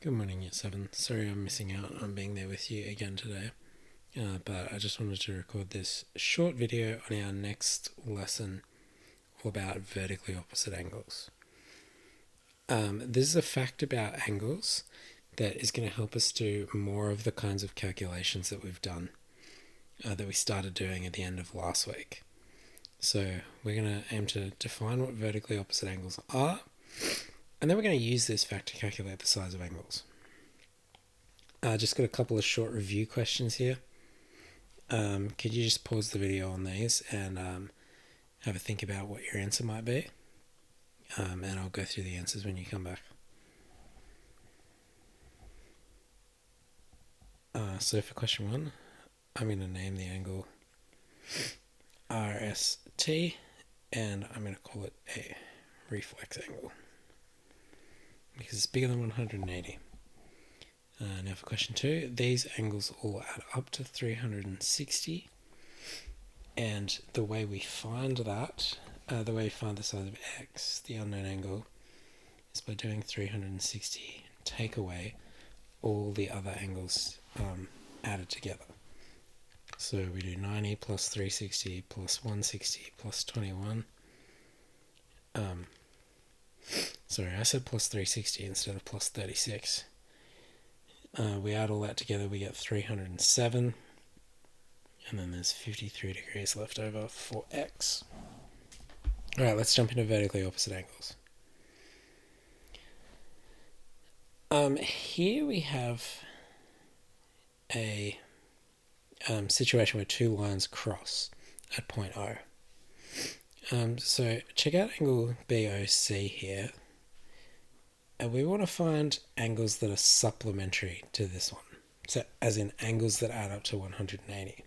Good morning, Year 7. Sorry I'm missing out on being there with you again today, but I just wanted to record this short video on our next lesson all about vertically opposite angles. This is a fact about angles that is going to help us do more of the kinds of calculations that we've done, that we started doing at the end of last week. So we're going to aim to define what vertically opposite angles are, and then we're going to use this fact to calculate the size of angles. Just got a couple of short review questions here. Could you just pause the video on these and have a think about what your answer might be? And I'll go through the answers when you come back. So for question 1, I'm going to name the angle RST, and I'm going to call it a reflex angle because it's bigger than 180. Now for question 2, these angles all add up to 360, and the way we find that, the way we find the size of x, the unknown angle, is by doing 360 take away all the other angles added together. So we do 90 plus 360 plus 160 plus 21. Sorry, I said plus 360 instead of plus 36. We add all that together, we get 307, and then there's 53 degrees left over for x. Alright, let's jump into vertically opposite angles. Here we have a situation where two lines cross at point O. So check out angle BOC here. And we want to find angles that are supplementary to this one. So as in angles that add up to 180.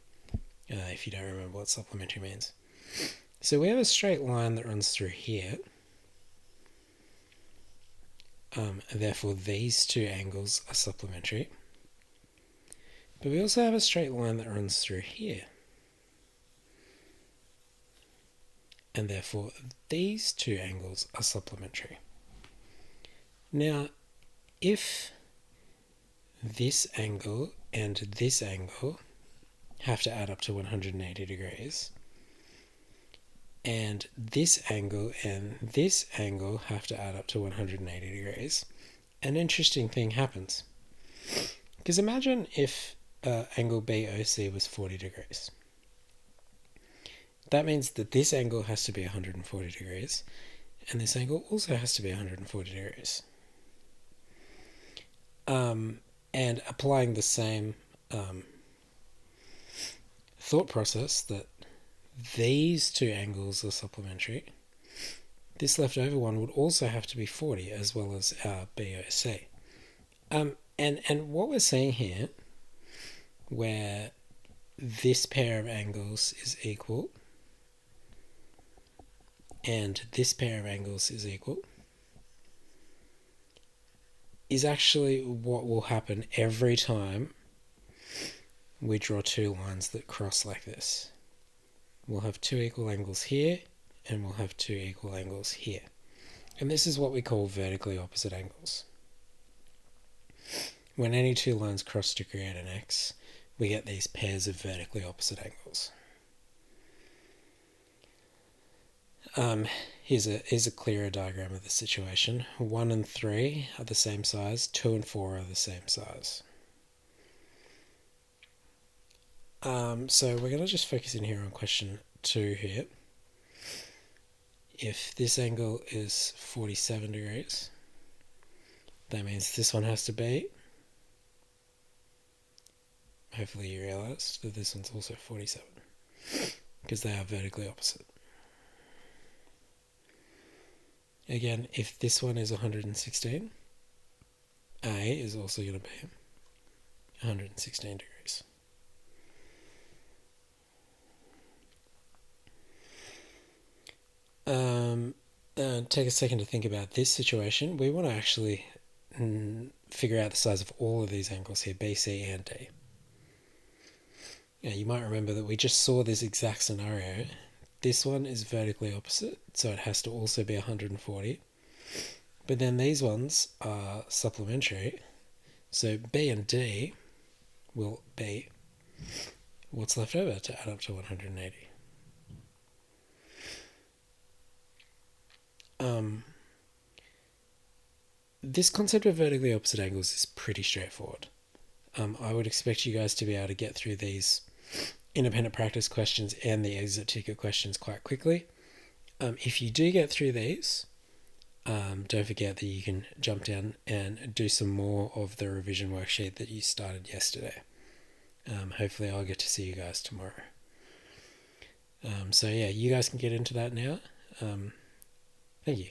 If you don't remember what supplementary means. So we have a straight line that runs through here. Therefore these two angles are supplementary. But we also have a straight line that runs through here. And therefore these two angles are supplementary. Now, if this angle and this angle have to add up to 180 degrees, and this angle and this angle have to add up to 180 degrees, an interesting thing happens. Because imagine if angle BOC was 40 degrees. That means that this angle has to be 140 degrees, and this angle also has to be 140 degrees. And applying the same thought process that these two angles are supplementary, this left over one would also have to be 40 as well as our BOC. And what we're seeing here, where this pair of angles is equal and this pair of angles is equal, is actually what will happen every time we draw two lines that cross like this. We'll have two equal angles here, and we'll have two equal angles here. And this is what we call vertically opposite angles. When any two lines cross to create an X, we get these pairs of vertically opposite angles. Here's a clearer diagram of the situation. 1 and 3 are the same size, 2 and 4 are the same size. So we're going to just focus in here on question 2 here. If this angle is 47 degrees, that means this one has to be, hopefully you realised that this one's also 47, because they are vertically opposite. Again, if this one is 116, A is also going to be 116 degrees. Take a second to think about this situation. We want to actually figure out the size of all of these angles here, B, C, and D. Now, you might remember that we just saw this exact scenario. This one is vertically opposite, so it has to also be 140. But then these ones are supplementary, So B and D will be what's left over to add up to 180. This concept of vertically opposite angles is pretty straightforward. I would expect you guys to be able to get through these independent practice questions and the exit ticket questions quite quickly. If you do get through these, don't forget that you can jump down and do some more of the revision worksheet that you started yesterday. Hopefully I'll get to see you guys tomorrow. So yeah, you guys can get into that now. Thank you.